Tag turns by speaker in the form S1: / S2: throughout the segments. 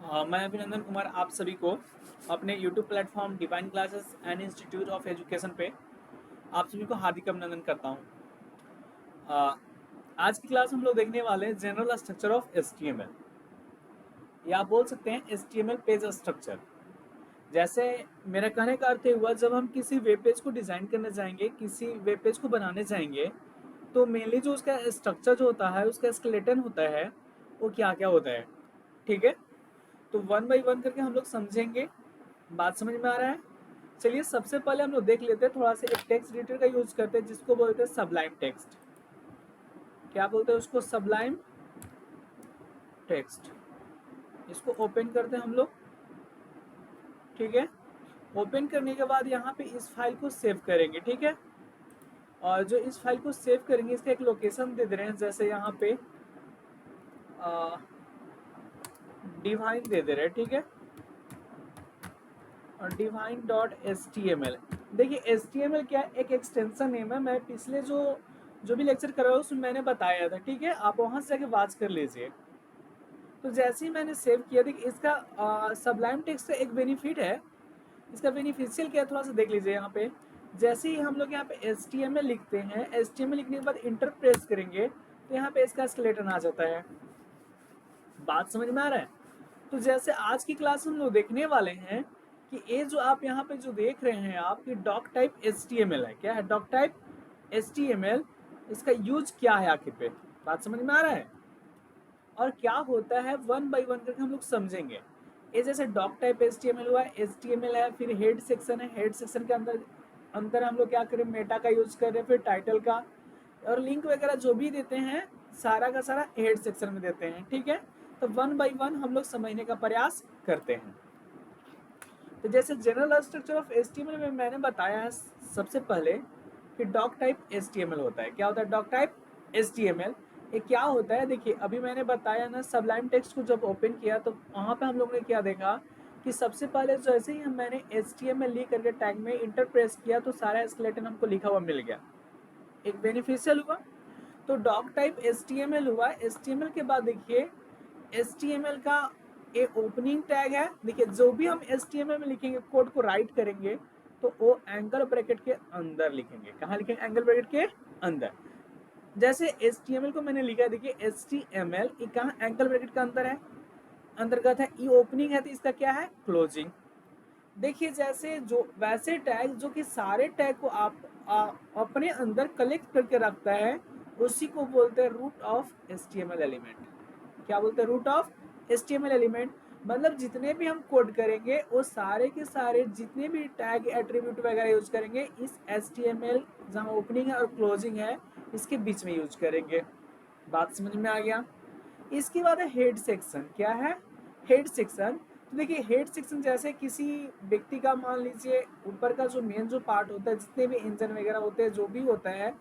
S1: मैं अभिनंदन कुमार आप सभी को अपने YouTube platform divine classes and institute of education पे आप सभी को हार्दिक अभिनंदन करता हूँ। आज की क्लास हम लोग देखने वाले हैं जनरल स्ट्रक्चर ऑफ HTML, या आप बोल सकते हैं HTML पेज स्ट्रक्चर। जैसे मेरा कहने का अर्थ हुआ, जब हम किसी वेब पेज को डिज़ाइन करने जाएंगे, किसी वेब पेज को बनाने जाएंगे, तो मेनली जो उसका स्ट्रक्चर जो होता है, उसका स्केलेटन होता है, वो क्या क्या होता है। ठीक है, तो वन बाई वन करके हम लोग समझेंगे। बात समझ में आ रहा है? चलिए सबसे पहले हम लोग देख लेते हैं, थोड़ा सा एक टेक्स्ट एडिटर का यूज करते हैं जिसको बोलते हैं सबलाइम टेक्स्ट। क्या बोलते हैं उसको? Sublime text. इसको ओपन करते हैं हम लोग। ठीक है, ओपन करने के बाद यहाँ पे इस फाइल को सेव करेंगे। ठीक है, और जो इस फाइल को सेव करेंगे इसका एक लोकेशन दे दे रहे हैं, जैसे यहाँ पे डिवाइन दे दे रहे हैं। ठीक है, और divine dot S T M L. देखिए एस टी एम एल क्या है? एक एक्सटेंशन नेम है। मैं पिछले जो भी लेक्चर कर रहा हूँ उसमें मैंने बताया था। ठीक है, आप वहाँ से जाके वाच कर लीजिए। तो जैसे ही मैंने सेव किया, देखिए इसका सबलाइम टेक्स्ट का एक बेनिफिट है। इसका बेनिफिशियल क्या है, थोड़ा सा देख लीजिए यहाँ पे। जैसे ही हम लोग यहाँ पे एच टी एम एल लिखते हैं, एच टी एम एल लिखने के बाद इंटर प्रेस करेंगे तो यहाँ पे इसका स्केलेटन आ जाता है। बात समझ में आ रहा है? तो जैसे आज की क्लास हम लोग देखने वाले हैं कि ये जो आप यहाँ पे जो देख रहे हैं आप, कि डॉक टाइप HTML है। क्या है डॉक टाइप HTML? इसका यूज क्या है आखिर पे? बात समझ में आ रहा है? और क्या होता है वन बाय वन करके हम लोग समझेंगे। ये जैसे डॉक टाइप HTML हुआ है, HTML है, फिर हेड सेक्शन है। हेड सेक्शन के अंदर अंदर हम लोग क्या करें? मेटा का यूज कर रहे हैं, फिर टाइटल का, और लिंक वगैरह जो भी देते हैं सारा का सारा हेड सेक्शन में देते हैं। ठीक है, तो वन बाय वन हम लोग समझने का प्रयास करते हैं। तो जैसे जनरल स्ट्रक्चर ऑफ HTML में मैंने बताया है सबसे पहले कि डॉक टाइप HTML होता है। क्या होता है डॉक टाइप HTML? ये क्या होता है? देखिए अभी मैंने बताया ना, सबलाइम टेक्स्ट को जब ओपन किया तो वहाँ पे हम लोगों ने क्या देखा कि सबसे पहले जैसे ही मैंने HTML लिख करके टैग में इंटर प्रेस किया तो सारा स्केलेटन हमको लिखा हुआ मिल गया। एक बेनिफिशियल हुआ। तो डॉक टाइप HTML हुआ। HTML के बाद देखिए HTML का एक ओपनिंग टैग है। देखिए जो भी हम HTML में लिखेंगे, कोड को राइट करेंगे, तो वो एंगल ब्रैकेट के अंदर लिखेंगे। कहाँ लिखेंगे? एंगल ब्रैकेट के अंदर। जैसे HTML को मैंने लिखा है, देखिए HTML ये कहाँ एंगल ब्रैकेट का अंदर है, अंतर्गत है। ये ओपनिंग है तो इसका क्या है? क्लोजिंग। देखिए जैसे जो वैसे टैग जो कि सारे टैग को अपने अंदर कलेक्ट करके रखता है, उसी को बोलते हैं रूट ऑफ HTML एलिमेंट। क्या बोलते हैं? Root of HTML element. मतलब जितने भी हम कोड करेंगे वो सारे के सारे जितने भी टैग एट्रीब्यूट वगैरह यूज करेंगे, इस HTML जहाँ ओपनिंग है और क्लोजिंग है इसके बीच में यूज करेंगे। बात समझ में आ गया? इसके बाद है हेड सेक्शन। क्या है? Head section. तो देखिए हेड सेक्शन जैसे किसी व्यक्ति का, मान लीजिए ऊपर का जो मेन जो पार्ट होता है, जितने भी इंजन वगैरह होते हैं, जो भी होता है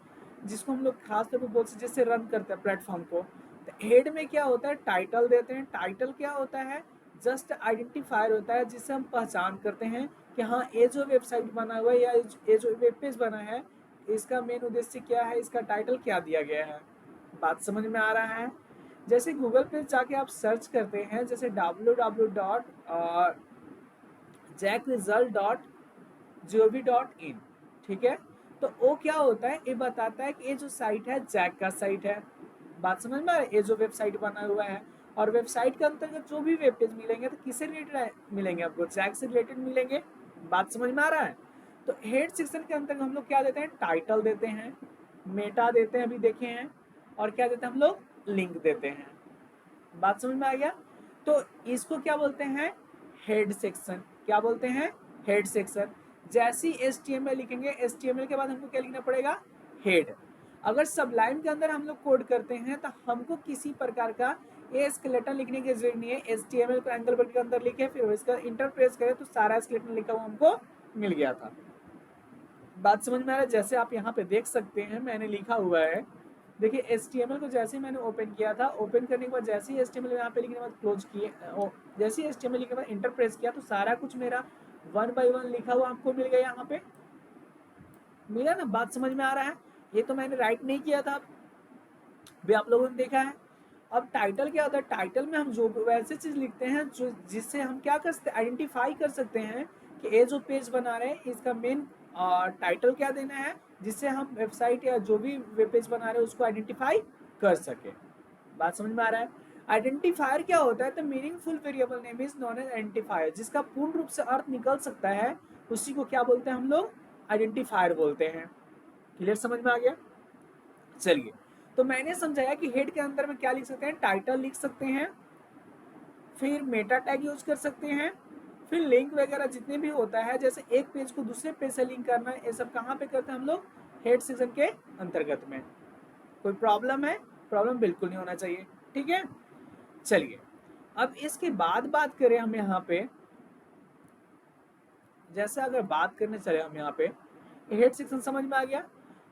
S1: जिसको हम लोग खास तौर पर बोलते हैं, जैसे रन करते हैं प्लेटफॉर्म को, तो हेड में क्या होता है? टाइटल देते हैं। टाइटल क्या होता है? जस्ट आइडेंटिफायर होता है जिससे हम पहचान करते हैं कि हाँ ये जो वेबसाइट बना हुआ है या ये जो वेब पेज बना है, इसका मेन उद्देश्य क्या है, इसका टाइटल क्या दिया गया है। बात समझ में आ रहा है? जैसे गूगल पे जाके आप सर्च करते हैं, जैसे www.jackresult.gov.in। ठीक है, तो वो क्या होता है? ये बताता है कि ये जो साइट है जैक का साइट है। बात समझ में आ रहा है? ये जो वेबसाइट बना हुआ है, और वेबसाइट के अंतर्गत जो भी वेब पेज मिलेंगे तो किससे रिलेटेड मिलेंगे? आपको जैक से रिलेटेड मिलेंगे। बात समझ में आ रहा है? तो हेड सेक्शन के अंतर्गत हम लोग क्या देते हैं? टाइटल देते हैं, मेटा देते हैं, अभी देखे हैं, और क्या देते हैं हम लोग? लिंक देते हैं। बात समझ में आ गया? तो इसको क्या बोलते हैं? Head section. क्या बोलते हैं? Head section. जैसे ही HTML लिखेंगे, HTML के बाद हमको क्या लिखना पड़ेगा? हेड। अगर सबलाइम के अंदर हम लोग कोड करते हैं तो हमको किसी प्रकार का ये स्केलेटन लिखने की जरूरत नहीं है। HTML को एंगल ब्रैकेट के अंदर लिखे, फिर इसका इंटर प्रेस करें तो सारा स्केलेटन लिखा हुआ हमको मिल गया था। बात समझ में आ रहा है? जैसे आप यहाँ पे देख सकते हैं मैंने लिखा हुआ है। देखिए HTML को जैसे ही मैंने ओपन किया था, ओपन करने के बाद जैसे ही HTML यहाँ पे लिखने के बाद क्लोज किए, जैसे ही HTML लिखने के बाद इंटर प्रेस किया तो सारा कुछ मेरा वन बाय वन लिखा हुआ आपको मिल गया। यहाँ पे मिला ना? बात समझ में आ रहा है? ये तो मैंने राइट नहीं किया था, भी आप लोगों ने देखा है। अब टाइटल क्या होता है, टाइटल में हम जो वैसे चीज लिखते हैं जो जिससे हम क्या कर सकते हैं, आइडेंटिफाई कर सकते हैं कि ये जो पेज बना रहे हैं इसका मेन टाइटल क्या देना है, जिससे हम वेबसाइट या जो भी वेब पेज बना रहे हैं उसको आइडेंटिफाई कर सके। बात समझ में आ रहा है। आइडेंटिफायर क्या होता है, the meaningful variable name is known as identifier, जिसका पूर्ण रूप से अर्थ निकल सकता है उसी को क्या बोलते हैं हम लोग, आइडेंटिफायर बोलते हैं। क्लियर, समझ में आ गया। चलिए, तो मैंने समझाया कि हेड के अंदर में क्या लिख सकते हैं, टाइटल लिख सकते हैं, फिर मेटा टैग यूज कर सकते हैं, फिर लिंक वगैरह जितने भी होता है, जैसे एक पेज को दूसरे पेज से लिंक करना है, ये सब कहाँ पे करते हैं हम लोग, हेड सेक्शन के अंतर्गत में। कोई प्रॉब्लम है, प्रॉब्लम बिल्कुल नहीं होना चाहिए, ठीक है। चलिए, अब इसके बाद बात करें हम यहाँ पे, जैसे अगर बात करने चले हम यहाँ पे, हेड सेक्शन समझ में आ गया।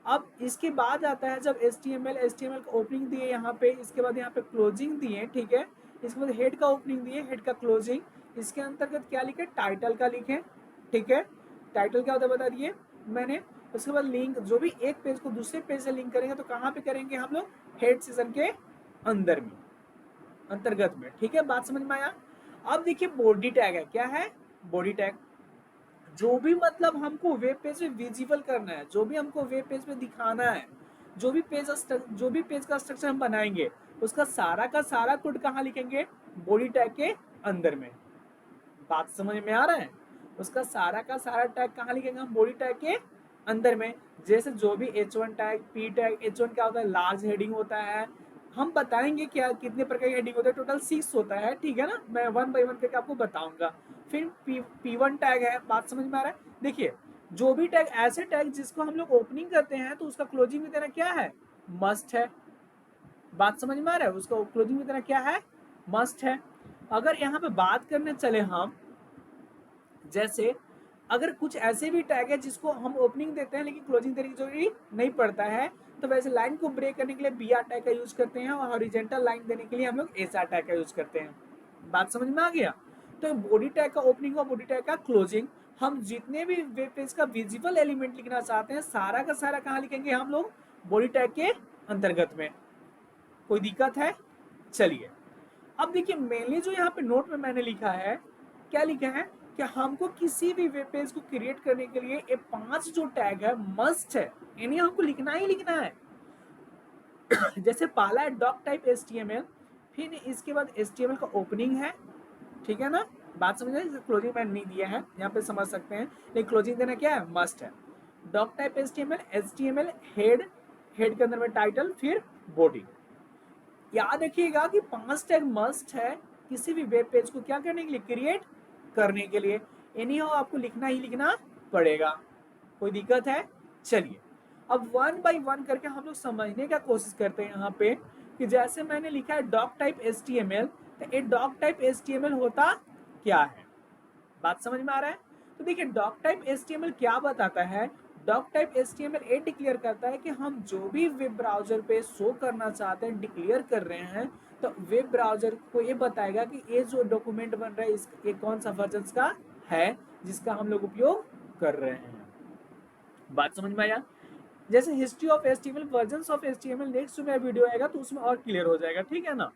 S1: अब इसके बाद आता है जब एच टी एम एल का ओपनिंग दिए यहाँ पे, इसके बाद यहाँ पे क्लोजिंग दिए, ठीक है। इसके बाद हेड का ओपनिंग दिए, हेड का क्लोजिंग, इसके अंतर्गत क्या लिखे, टाइटल का लिखे, ठीक है। टाइटल क्या होता है बता दिए मैंने। उसके बाद लिंक, जो भी एक पेज को दूसरे पेज से लिंक करेंगे तो कहाँ पे करेंगे हम लोग, हेड सेक्शन के अंदर में, अंतर्गत में, ठीक है। बात समझ में आया। अब देखिए बॉडी टैग है, क्या है, बॉडी टैग, जो भी मतलब हमको वेब पेज पे विजिबल करना है, जो भी हमको वेब पेज पे दिखाना है, जो भी पेज का स्ट्रक्चर हम बनाएंगे, उसका सारा का सारा कोड कहाँ लिखेंगे, बॉडी टैग के अंदर में। बात समझ में आ रहा है। उसका सारा का सारा टैग कहाँ लिखेंगे हम, बॉडी टैग के अंदर में। जैसे जो भी H1 tag, P tag, H1 क्या होता है, लार्ज हेडिंग होता है, हम बताएंगे क्या कितने प्रकार की हेडिंग होता है, टोटल 6 होता है, ठीक है ना। मैं वन बाई वन करके आपको बताऊंगा। फिर P1 टैग है, बात समझ में आ रहा है। देखिए, जो भी टैग, ऐसे टैग जिसको हम लोग ओपनिंग करते हैं तो उसका क्लोजिंग भी देना क्या है, मस्ट है। बात समझ में आ रहा है, उसका क्लोजिंग भी देना क्या है, मस्ट है। अगर यहाँ पे बात करने चले हम, जैसे अगर कुछ ऐसे भी टैग है जिसको हम ओपनिंग देते हैं लेकिन क्लोजिंग देने की जरूरी नहीं पड़ता है, तो वैसे लाइन को ब्रेक करने के लिए बी आर टैग का यूज करते हैं, और हॉरिजेंटल लाइन देने के लिए हम लोग एस आर टैग का यूज करते हैं। बात समझ में आ गया। तो बॉडी टैग का ओपनिंग और बॉडी टैग का क्लोजिंग, हम जितने भी वेब पेज का विजिबल एलिमेंट लिखना चाहते हैं सारा का सारा कहाँ लिखेंगे हम लोग, बॉडी टैग के अंतर्गत में। कोई दिक्कत है। चलिए, अब देखिए मेनली जो यहाँ पे नोट में मैंने लिखा है, क्या लिखा है कि हमको किसी भी वेब पेज को क्रिएट करने के लिए ये 5 जो टैग है मस्ट है, यानी हमको लिखना ही लिखना है। जैसे पहला है डॉक टाइप HTML, फिर इसके बाद HTML का ओपनिंग है, ठीक है ना। बात समझ रहे, क्लोजिंग मैंने नहीं दिया है यहाँ पे, समझ सकते हैं, लेकिन क्लोजिंग देना क्या है, मस्ट है। Doctype HTML, head, head के अंदर में टाइटल, फिर बॉडी। याद रखिएगा कि 5 टैग मस्ट है किसी भी वेब पेज को क्या करने के लिए, क्रिएट करने के लिए। एनी हो आपको लिखना ही लिखना पड़ेगा। कोई दिक्कत है। चलिए, अब वन बाय वन करके हम लोग समझने का कोशिश करते हैं यहाँ पे, कि जैसे मैंने लिखा है डॉक टाइप HTML, तो ये डॉक टाइप HTML होता क्या है। बात समझ में आ रहा है। तो देखिए डॉक टाइप HTML क्या बताता है, डॉक टाइप HTML ये डिक्लेयर करता है कि हम जो भी वेब ब्राउजर पे शो करना चाहते हैं, डिक्लेयर कर रहे हैं, तो वेब ब्राउजर को ये बताएगा कि ये जो डॉक्यूमेंट बन रहा है ये कौन सा वर्जन का है जिसका हम लोग उपयोग कर रहे हैं। बात समझ में आया। जैसे history of HTML, version of HTML, next में वीडियो आएगा तो उसमें और क्लियर हो जाएगा, ठीक है ना।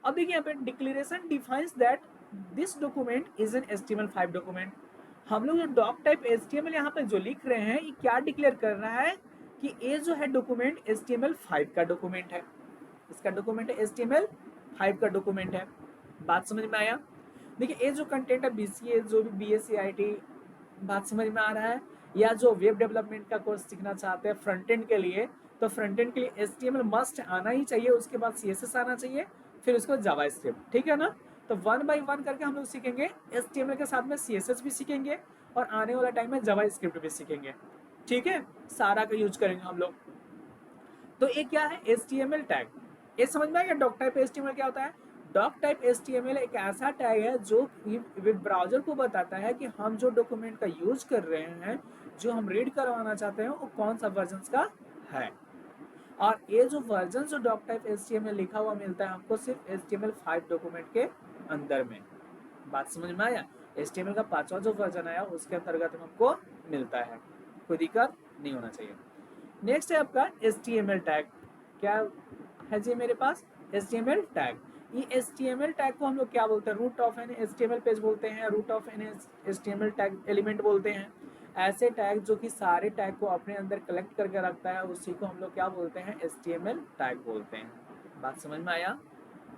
S1: अब देखिए यहाँ पे declaration defines that this document is an HTML5 document. हम लोग जो डॉक टाइप HTML यहाँ पे जो लिख रहे हैं, ये क्या डिक्लेयर कर रहा है कि ये जो है डॉक्यूमेंट HTML5 का डॉक्यूमेंट है, इसका डॉक्यूमेंट है HTML5 का डॉक्यूमेंट है। बात समझ में आया। देखिए ये जो कंटेंट है BCA, जो भी BSc IT, बात समझ में आ रहा है, या जो वेब डेवलपमेंट का कोर्स सीखना चाहते हैं फ्रंट एंड के लिए, तो फ्रंट एंड के लिए HTML मस्ट आना ही चाहिए, उसके बाद CSS आना चाहिए, फिर उसके बाद जावास्क्रिप्ट, ठीक है ना। तो वन बाय वन करके हम लोग सीखेंगे, HTML के साथ में CSS भी सीखेंगे, और आने वाला टाइम में जावास्क्रिप्ट भी सीखेंगे, ठीक है। सारा का यूज करेंगे हम लोग। तो ये क्या है, HTML टैग, ये समझ में आएगा। डॉक टाइप HTML क्या होता है, डॉक टाइप HTML एक ऐसा टैग है जो वेब ब्राउजर को बताता है कि हम जो डॉक्यूमेंट का यूज कर रहे हैं, जो हम रीड करवाना चाहते हैं, वो कौन सा वर्जन का है। और ये जो वर्जन जो डॉक टाइप HTML लिखा हुआ मिलता है हमको सिर्फ HTML5 डॉक्यूमेंट के अंदर में। बात समझ में आया। HTML का 5वां जो वर्जन आया उसके अंतर्गत हमको मिलता है, कोई दिक्कत नहीं होना चाहिए। नेक्स्ट है आपका HTML टैग। क्या है जी मेरे पास, HTML टैग। ये HTML टैग को हम लोग क्या बोलते हैं, root of an HTML page बोलते हैं, root of an HTML tag element बोलते हैं। ऐसे टैग जो कि सारे टैग को अपने अंदर कलेक्ट करके रखता है, उसी को हम लोग क्या बोलते हैं, HTML टैग बोलते हैं। बात समझ में आया?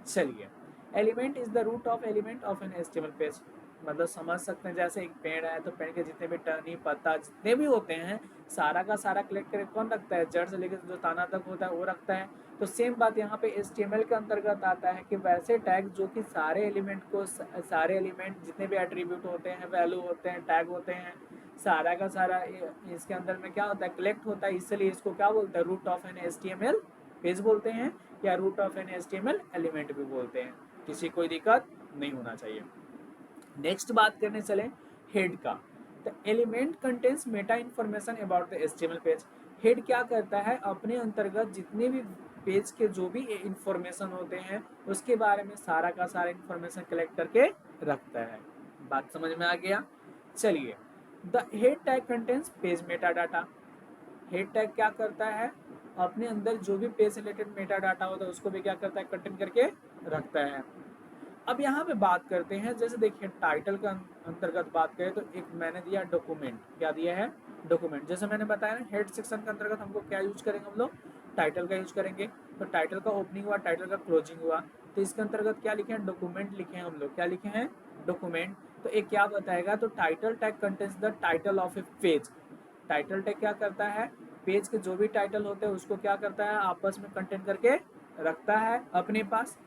S1: चलिए, element is the root of element of an HTML page. मतलब समझ सकते हैं, जैसे एक पेड़ है तो पेड़ के जितने भी टहनी पत्ता जितने भी होते हैं, सारा का सारा कलेक्ट करके कौन रखता है, जड़ से लेकर जो ताना तक होता है वो रखता है। तो सेम बात यहाँ पे HTML के अंतर्गत आता है कि वैसे टैग जो कि सारे एलिमेंट को, सारे एलिमेंट जितने भी एट्रीब्यूट होते हैं, वैल्यू होते हैं, टैग होते हैं, सारा का सारा इसके अंदर में क्या होता है, कलेक्ट होता है। इसलिए इसको क्या बोलते हैं, root of an HTML page बोलते हैं, या root of an HTML element भी बोलते हैं। किसी कोई दिक्कत नहीं होना चाहिए। नेक्स्ट बात करने चले हेड का। The element contains Meta information about the HTML page. Head क्या करता है, अपने अंतर्गत जितने भी पेज के जो भी इंफॉर्मेशन होते हैं, उसके बारे में सारा का सारा इंफॉर्मेशन कलेक्ट करके रखता है। बात समझ में आ गया? चलिए, the head tag contains page Meta data. Head tag क्या करता है, अपने अंदर जो भी पेज रिलेटेड मेटा डाटा होता है उसको भी क्या करता है, कंटेन करके रखता है। अब यहाँ पे बात करते हैं, जैसे देखिए टाइटल का अंतर्गत बात करें तो एक मैंने दिया डॉक्यूमेंट, क्या दिया है, डॉक्यूमेंट। जैसे मैंने बताया ना, हेड सेक्शन के अंतर्गत हमको क्या यूज करेंगे हम लोग, टाइटल का यूज करेंगे। तो टाइटल का ओपनिंग हुआ, टाइटल का क्लोजिंग हुआ, तो इसके अंतर्गत क्या लिखे हैं, डॉक्यूमेंट लिखे हैं हम लोग। क्या लिखे हैं, डॉक्यूमेंट। तो एक क्या बताएगा, तो title tag contains the title of A page. Title tag क्या करता है, पेज के जो भी टाइटल होते हैं उसको क्या करता है, आपस में कंटेंट करके रखता है अपने पास।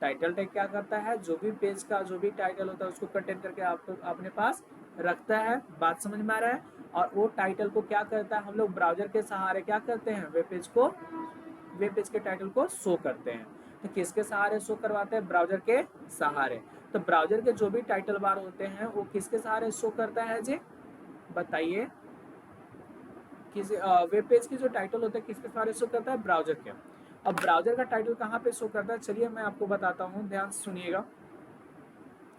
S1: टाइटल टैग क्या करता है, जो भी पेज का जो भी टाइटल होता है उसको कंटेंट करके आपको अपने पास रखता है। बात समझ में आ रहा है? और वो टाइटल को क्या करता है, हम लोग ब्राउजर के सहारे क्या करते हैं, वेब पेज को, वेब पेज के टाइटल को शो करते हैं। तो किसके सहारे शो करवाते हैं, ब्राउजर के सहारे। तो ब्राउजर के जो भी टाइटल बार होते हैं वो किसके सहारे शो करता है जी, बताइए। किसी वेब पेज की जो टाइटल होता है किसके सहारे शो करता है, ब्राउजर के। अब ब्राउजर का टाइटल कहाँ पे शो करता है, चलिए मैं आपको बताता हूँ, ध्यान से सुनिएगा।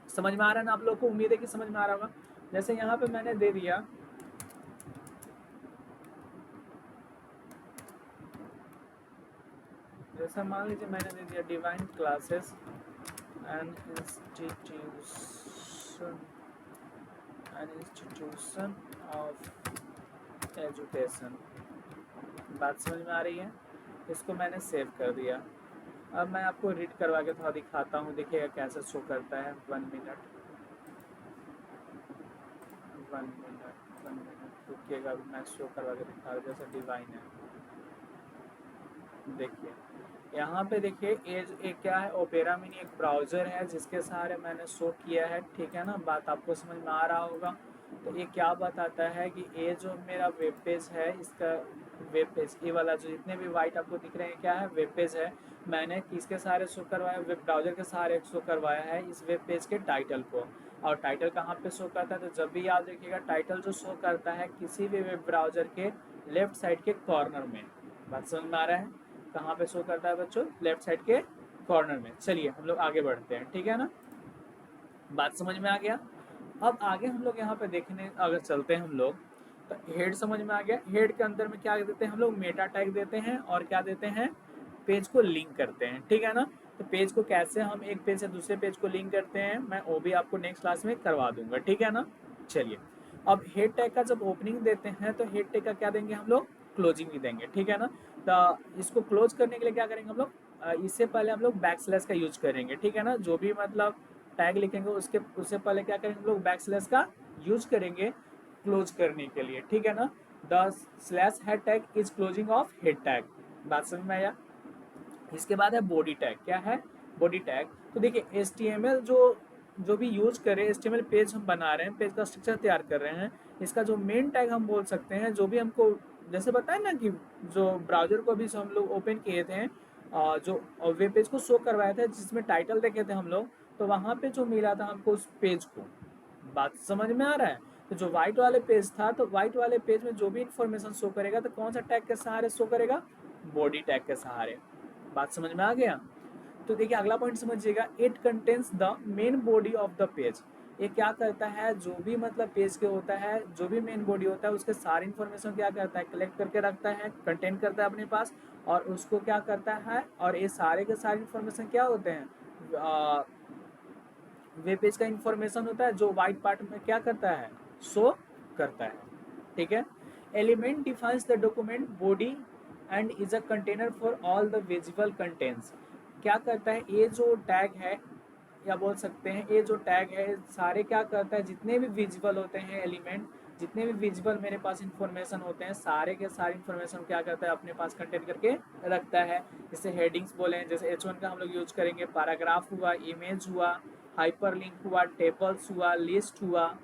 S1: समझ में आ रहा है ना आप लोग को, उम्मीद है कि समझ में आ रहा होगा। जैसे यहाँ पे मैंने दे दिया, जैसा मान लीजिए मैंने दे दिया divine classes and institution of education. बात समझ में आ रही है? इसको मैंने सेव कर दिया। अब मैं आपको रीड करवा के थोड़ा दिखाता हूँ, देखिएगा कैसे शो करता है। 1 मिनट, 1 मिनट रुकिएगा, मैं शो करवा के दिखा रहा हूँ। जैसे डिवाइन है, देखिए यहाँ पे देखिए एक क्या है, ओपेरा मिनी एक ब्राउज़र है जिसके सहारे मैंने शो किया है, ठीक है ना। बात आपको समझ में आ रहा होगा। तो ये क्या बताता है कि ये जो मेरा वेब पेज है, इसका वेब पेज ये वाला जो जितने भी वाइट आपको दिख रहे हैं क्या है, वेब पेज है। मैंने किसके सहारे शो करवाया, वेब ब्राउज़र के सहारे शो करवाया है इस वेब पेज के टाइटल को। और टाइटल कहाँ पे शो करता है, तो जब भी याद रखिएगा टाइटल जो शो करता है किसी भी वेब ब्राउज़र के लेफ्ट साइड के कॉर्नर में। बात समझ में आ रहा है? कहाँ पे शो करता है बच्चों, लेफ्ट साइड के कॉर्नर में। चलिए हम लोग आगे बढ़ते हैं, ठीक है ना। बात समझ में आ गया। अब आगे हम लोग यहाँ पे देखने अगर चलते हैं हम लोग, तो हेड समझ में आ गया। हेड के अंदर में क्या देते हैं हम लोग, मेटा टैग देते हैं और क्या देते हैं, पेज को लिंक करते हैं, ठीक है ना। तो पेज को कैसे हम एक पेज से दूसरे पेज को लिंक करते हैं, मैं वो भी आपको नेक्स्ट क्लास में करवा दूंगा, ठीक है ना। चलिए, अब हेड टैग का जब ओपनिंग देते हैं तो हेड टैग का क्या देंगे हम लोग, क्लोजिंग भी देंगे, ठीक है ना। तो इसको क्लोज करने के लिए क्या करेंगे हम लोग, इससे पहले हम लोग बैक स्लैश का यूज करेंगे, ठीक है ना। जो भी मतलब टैग लिखेंगे उससे पहले क्या करेंगे हम लोग, बैक स्लैश का यूज करेंगे क्लोज करने के लिए, ठीक है ना। The slash head tag is closing of head tag. बात समझ में आया? इसके बाद है बॉडी टैग। क्या है, बॉडी टैग। तो देखिए HTML जो भी यूज करें, HTML पेज हम बना रहे हैं, पेज का स्ट्रक्चर तैयार कर रहे हैं, इसका जो मेन टैग हम बोल सकते हैं, जो भी हमको जैसे बताया ना कि जो ब्राउजर को भी हम लोग ओपन किए थे, जो वेब पेज को शो करवाए थे जिसमें टाइटल देखे थे हम लोग, तो वहाँ पे जो मिला था हमको उस पेज को। बात समझ में आ रहा है? तो जो व्हाइट वाले पेज था, तो व्हाइट वाले पेज में जो भी इंफॉर्मेशन शो करेगा तो कौन सा टैग के सहारे शो करेगा, बॉडी टैग के सहारे। बात समझ में आ गया? तो देखिए अगला पॉइंट समझिएगा, it contains the main body of the page. ये क्या करता है, जो भी मतलब पेज के होता है, जो भी मेन बॉडी होता है उसके सारी इन्फॉर्मेशन क्या करता है, कलेक्ट करके रखता है, कंटेन करता है अपने पास। और उसको क्या करता है, और ये सारे के सारे इन्फॉर्मेशन क्या होते हैं, वेब पेज का इन्फॉर्मेशन होता है जो वाइट पार्ट में क्या करता है, शो करता है। ठीक है। Element defines the document body and is a container for all the visible contents. क्या करता है ये जो टैग है, या बोल सकते हैं ये जो टैग है सारे क्या करता है, जितने भी विजिबल होते हैं एलिमेंट, जितने भी विजिबल मेरे पास इंफॉर्मेशन होते हैं, सारे के सारे इंफॉर्मेशन क्या करता है अपने पास कंटेन करके रखता है। जैसे हेडिंग्स बोले, जैसे H1 का हम लोग यूज करेंगे, पैराग्राफ हुआ, इमेज हुआ, हाइपरलिंक हुआ, टेबल्स हुआ, लिस्ट हुआ।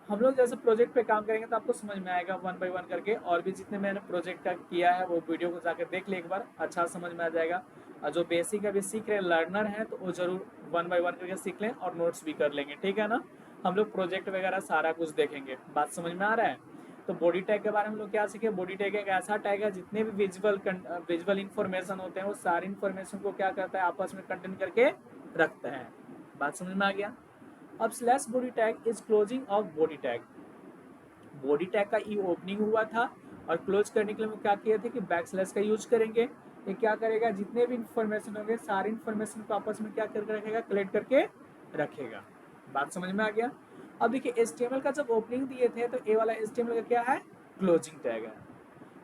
S1: हम लोग जैसे प्रोजेक्ट पे काम करेंगे तो आपको समझ में आएगा वन बाय वन करके, और भी जितने मैंने प्रोजेक्ट का किया है वो वीडियो को जाकर देख ले एक बार, अच्छा समझ में आ जाएगा। और जो बेसिक अभी सीख रहे लर्नर हैं तो वो जरूर वन बाय वन करके सीख लें और नोट्स भी कर लेंगे, ठीक है ना। हम लोग प्रोजेक्ट वगैरह सारा कुछ देखेंगे, बात समझ में आ रहा है। तो बॉडी टैग के बारे में हम लोग क्या सीखे, बॉडी टैग एक ऐसा टैग है जितने भी विजुअल इंफॉर्मेशन होते हैं वो सारी इंफॉर्मेशन को क्या करता है आपस में कंटेन करके रखता है। बात समझ में आ गया। अब slash body tag is closing of body tag. Body tag का ई ओपनिंग हुआ था और क्लोज करने के लिए हम क्या किए थे कि बैक स्लैश का यूज करेंगे। ये क्या करेगा, जितने भी इंफॉर्मेशन होंगे सारी इंफॉर्मेशन को आपस में क्या करके रखेगा, कलेक्ट करके रखेगा। बात समझ में आ गया। अब देखिए HTML का जब ओपनिंग दिए थे तो ए वाला HTML का क्या है, क्लोजिंग टैग है।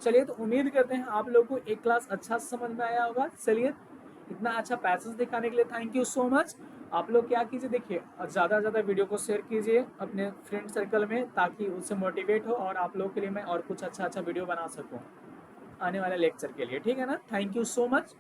S1: चलिए, तो उम्मीद करते हैं आप लोगों को एक क्लास अच्छा समझ में आया होगा। चलिए, इतना अच्छा पैसेज दिखाने के लिए थैंक यू सो मच। आप लोग क्या कीजिए, देखिए ज़्यादा से ज़्यादा वीडियो को शेयर कीजिए अपने फ्रेंड सर्कल में, ताकि उससे मोटिवेट हो और आप लोगों के लिए मैं और कुछ अच्छा अच्छा वीडियो बना सकूँ आने वाले लेक्चर के लिए, ठीक है ना। Thank you so much.